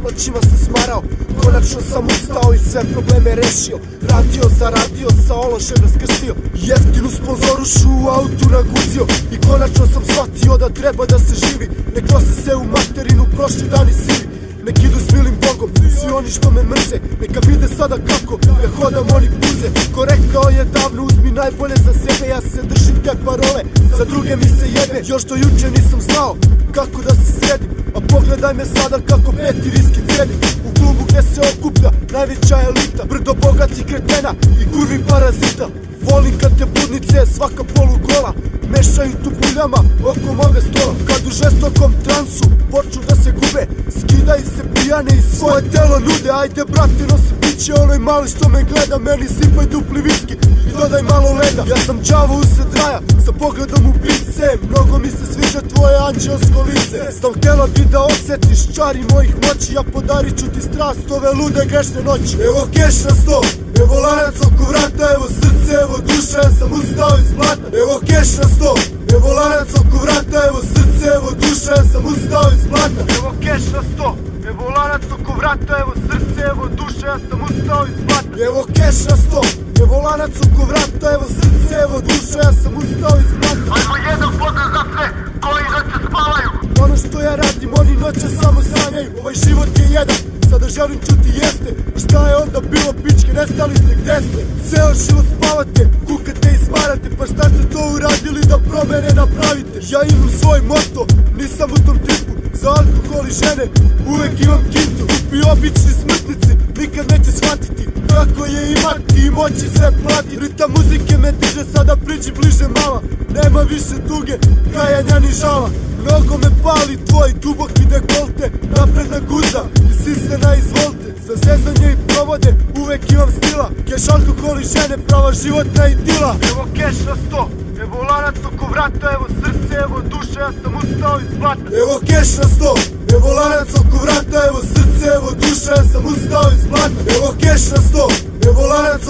noćima se smarao. Konačno sam ustao i sve probleme rešio. Radio, zaradio, sa ološem raskrstio. Jeftinu sponzorušu u autu naguzio. I konačno sam shvatio da treba da se živi. Nek nose se u materinu prošli dani sivi. Nek idu s milim Bogom, svi oni što me mrze. Neka vide sada kako ja hodam oni puze. Ko rekao je davno uzmi najbolje za sebe. Ja se držim te parole, za druge mi se jebe. Još do juče nisam znao kako da se sredim. A pogledaj me sada kako peti riski cedim. U klubu gde se okuplja najveća elita. Brdo bogatih kretena i kurvi parazita. Volim kad te budnice svaka polugola mešaju tu buljama oko moga stola. Kad u žestokom transu počnu da se gube, skidaju se pijane i svoje telo nude. Ajde brate nosi piće onoj mali što me gleda. Meni sipaj dupli viski i dodaj malo leda. Ja sam đavo usred raja sa pogledom u pice. Mnogo mi se sviđa tvoje anđelsko lice. Sam htjela bi da osjetiš čari mojih moći. Ja podarit ću ti strast ove lude grešne noći. Evo keš na sto, evo lanac oko vrata, evo srce, evo duša, ja sam ustao iz blata. Evo keš na sto, evo lanac oko vrata, evo srce, evo duša, ja sam ustao iz blata. Evo keš na sto, evo lanac oko vrata, evo srce, evo duša, ja sam ustao iz blata. Evo keš na sto, evo lanac oko vrata, evo srce, evo duša, ja sam ustao iz blata. Ajmo jedan pozdrav za sve koji noće spavaju. Ono što ja radim, oni noće samo sanjaju. Ovaj život je jedan, sada želim čuti jeste. A šta je onda bilo pičke, nestali ste gde ste? Ceo život spavate, kukate i smarate. Pa šta ste to uradili da promene napravite? Ja imam svoj moto, nisam u tom tipu. Za alkohol i žene, uvek imam kintu. Kupi obični smrtnici, nikad neće shvatiti kako je imati i moći sve plati. Ritam muzike me diže, sada priđi bliže mala. Nema više tuge, kajanja ni žala. Mnogo me pali tvoj duboki dekolte, napredna guza i sise na izvolte. Za zezanje i provode uvek imam stila. Keš, alkohol i žene, prava životna idila. Evo keš na sto, evo lanac oko vrata, evo srce, evo duša, ja sam ustao iz blata. Evo keš na sto, evo lanac oko vrata, evo srce, evo duša, ja sam ustao iz blata. Evo keš na sto, evo lanac